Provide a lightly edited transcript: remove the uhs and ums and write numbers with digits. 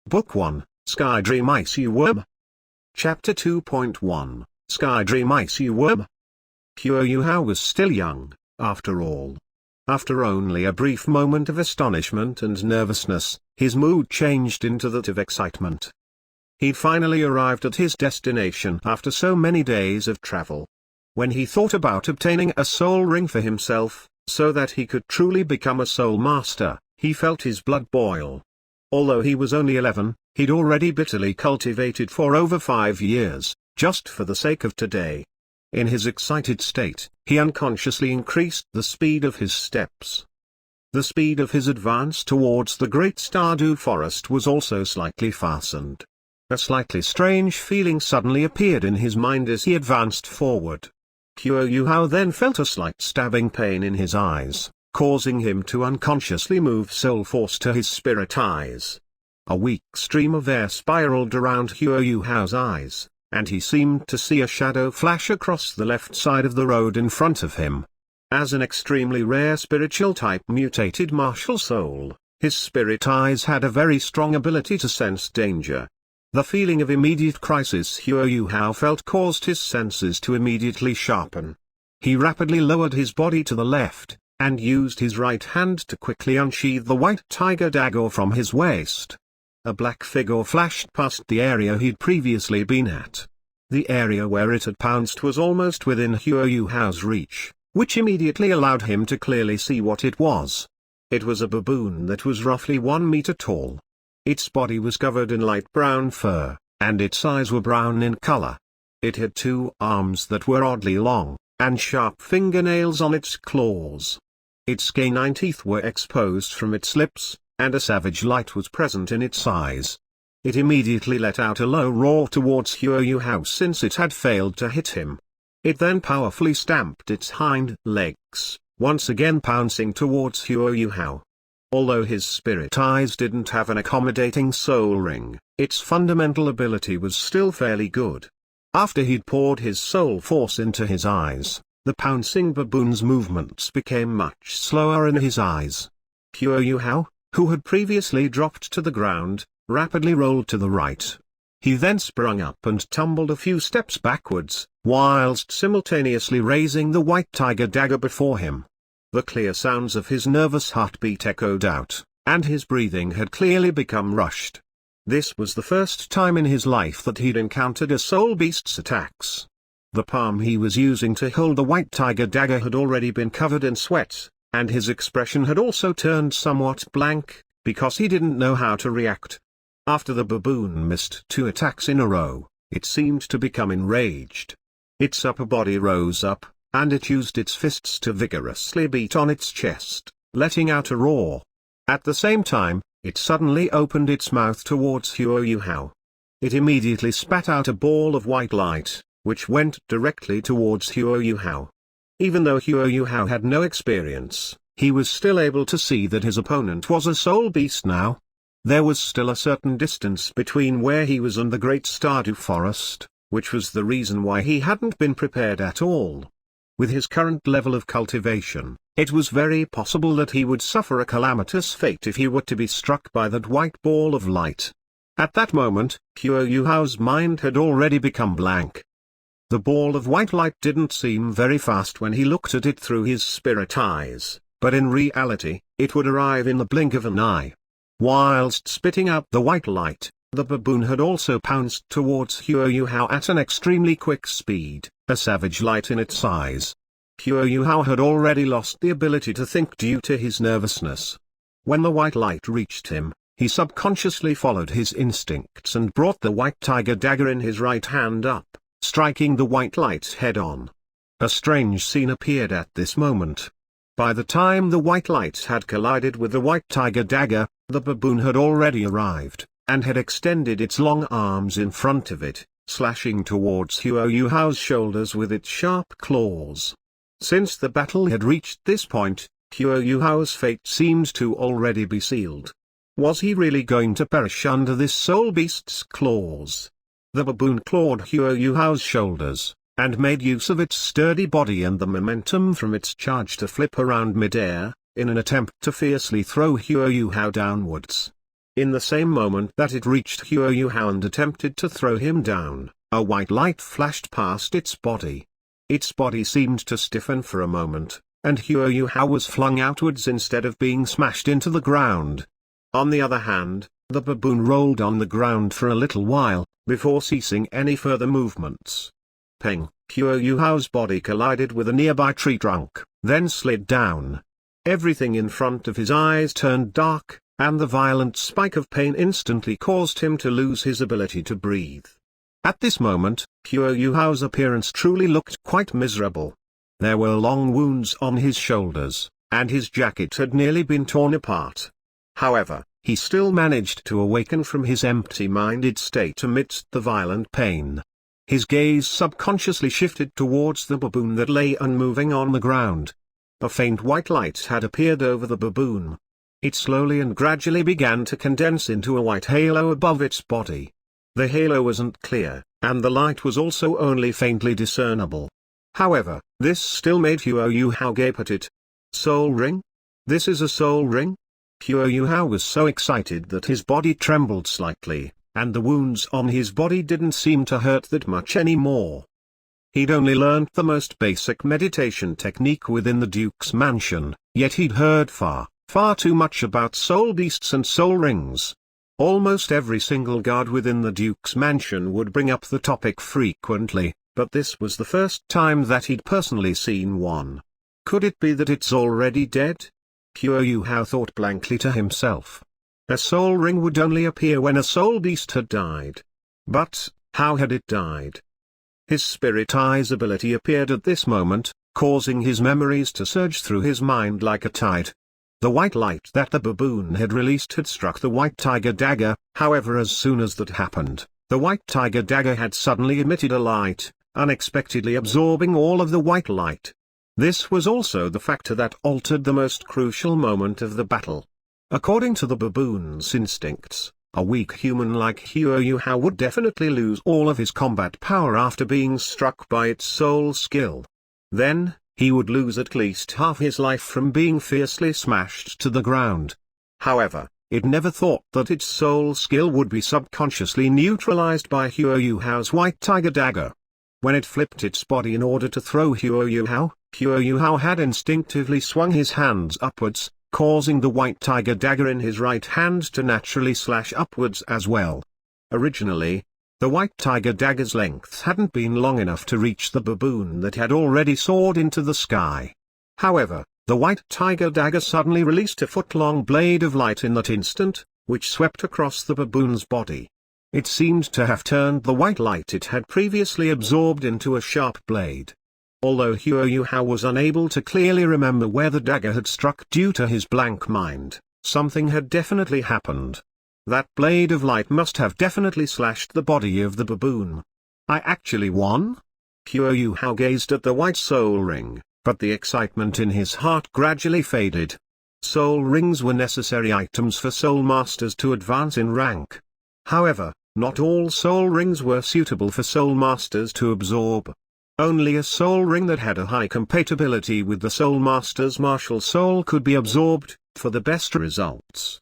Book 1, Skydream Iceworm. Chapter 2.1, Skydream Iceworm. Douluo was still young, after all. After only a brief moment of astonishment and nervousness, his mood changed into that of excitement. He'd finally arrived at his destination after so many days of travel. When he thought about obtaining a soul ring for himself, so that he could truly become a soul master, he felt his blood boil. Although he was only 11, he'd already bitterly cultivated for over 5 years, just for the sake of today. In his excited state, he unconsciously increased the speed of his steps. The speed of his advance towards the great Dalu forest was also slightly fastened. A slightly strange feeling suddenly appeared in his mind as he advanced forward. Douluo then felt a slight stabbing pain in his eyes, causing him to unconsciously move soul force to his spirit eyes. A weak stream of air spiraled around Douluo's eyes, and he seemed to see a shadow flash across the left side of the road in front of him. As an extremely rare spiritual type mutated martial soul, his spirit eyes had a very strong ability to sense danger. The feeling of immediate crisis Douluo felt caused his senses to immediately sharpen. He rapidly lowered his body to the left, and used his right hand to quickly unsheathe the white tiger dagger from his waist. A black figure flashed past the area he'd previously been at. The area where it had pounced was almost within Douluo's reach, which immediately allowed him to clearly see what it was. It was a baboon that was roughly 1 meter tall. Its body was covered in light brown fur, and its eyes were brown in color. It had 2 arms that were oddly long, and sharp fingernails on its claws. Its canine teeth were exposed from its lips, and a savage light was present in its eyes. It immediately let out a low roar towards Douluo since it had failed to hit him. It then powerfully stamped its hind legs, once again pouncing towards Douluo. Although his spirit eyes didn't have an accommodating soul ring, its fundamental ability was still fairly good. After he'd poured his soul force into his eyes, the pouncing baboon's movements became much slower in his eyes. Douluo, who had previously dropped to the ground, rapidly rolled to the right. He then sprung up and tumbled a few steps backwards, whilst simultaneously raising the white tiger dagger before him. The clear sounds of his nervous heartbeat echoed out, and his breathing had clearly become rushed. This was the first time in his life that he'd encountered a soul beast's attacks. The palm he was using to hold the white tiger dagger had already been covered in sweat, and his expression had also turned somewhat blank, because he didn't know how to react. After the baboon missed 2 attacks in a row, it seemed to become enraged. Its upper body rose up, and it used its fists to vigorously beat on its chest, letting out a roar. At the same time, it suddenly opened its mouth towards Douluo. It immediately spat out a ball of white light, which went directly towards Douluo. Even though Douluo had no experience, he was still able to see that his opponent was a soul beast now. There was still a certain distance between where he was and the great Dalu forest, which was the reason why he hadn't been prepared at all. With his current level of cultivation, it was very possible that he would suffer a calamitous fate if he were to be struck by that white ball of light. At that moment, Douluo's mind had already become blank. The ball of white light didn't seem very fast when he looked at it through his spirit eyes, but in reality, it would arrive in the blink of an eye. Whilst spitting out the white light, the baboon had also pounced towards Douluo at an extremely quick speed, a savage light in its eyes. Douluo had already lost the ability to think due to his nervousness. When the white light reached him, he subconsciously followed his instincts and brought the white tiger dagger in his right hand up, striking the white light head-on. A strange scene appeared at this moment. By the time the white light had collided with the white tiger dagger, the baboon had already arrived, and had extended its long arms in front of it, slashing towards Douluo's shoulders with its sharp claws. Since the battle had reached this point, Douluo's fate seemed to already be sealed. Was he really going to perish under this soul beast's claws? The baboon clawed Douluo's shoulders, and made use of its sturdy body and the momentum from its charge to flip around mid-air, in an attempt to fiercely throw Douluo downwards. In the same moment that it reached Hua Yuhao and attempted to throw him down, a white light flashed past its body. Its body seemed to stiffen for a moment, and Hua Yuhao was flung outwards instead of being smashed into the ground. On the other hand, the baboon rolled on the ground for a little while, before ceasing any further movements. Peng, Hua Yuhao's body collided with a nearby tree trunk, then slid down. Everything in front of his eyes turned dark, and the violent spike of pain instantly caused him to lose his ability to breathe. At this moment, Hua Yuhao's appearance truly looked quite miserable. There were long wounds on his shoulders, and his jacket had nearly been torn apart. However, he still managed to awaken from his empty-minded state amidst the violent pain. His gaze subconsciously shifted towards the baboon that lay unmoving on the ground. A faint white light had appeared over the baboon. It slowly and gradually began to condense into a white halo above its body. The halo wasn't clear, and the light was also only faintly discernible. However, this still made Hua Yuhao gape at it. Soul ring? This is a soul ring? Hua Yuhao was so excited that his body trembled slightly, and the wounds on his body didn't seem to hurt that much anymore. He'd only learnt the most basic meditation technique within the Duke's mansion, yet he'd heard far too much about soul beasts and soul rings. Almost every single guard within the Duke's mansion would bring up the topic frequently, but this was the first time that he'd personally seen one. Could it be that it's already dead? Hua Yuhao thought blankly to himself. A soul ring would only appear when a soul beast had died. But, how had it died? His spirit eye's ability appeared at this moment, causing his memories to surge through his mind like a tide. The white light that the baboon had released had struck the white tiger dagger, however as soon as that happened, the white tiger dagger had suddenly emitted a light, unexpectedly absorbing all of the white light. This was also the factor that altered the most crucial moment of the battle. According to the baboon's instincts, a weak human like Hua Yuhao would definitely lose all of his combat power after being struck by its soul skill. Then, he would lose at least half his life from being fiercely smashed to the ground. However, it never thought that its soul skill would be subconsciously neutralized by Hua Yuhao's white tiger dagger. When it flipped its body in order to throw Hua Yuhao had instinctively swung his hands upwards, causing the white tiger dagger in his right hand to naturally slash upwards as well. Originally, the white tiger dagger's length hadn't been long enough to reach the baboon that had already soared into the sky. However, the white tiger dagger suddenly released a foot-long blade of light in that instant, which swept across the baboon's body. It seemed to have turned the white light it had previously absorbed into a sharp blade. Although Hua Yuhao was unable to clearly remember where the dagger had struck due to his blank mind, something had definitely happened. That blade of light must have definitely slashed the body of the baboon. I actually won? Hua Yuhao gazed at the white soul ring, but the excitement in his heart gradually faded. Soul rings were necessary items for soul masters to advance in rank. However, not all soul rings were suitable for soul masters to absorb. Only a soul ring that had a high compatibility with the soul master's martial soul could be absorbed, for the best results.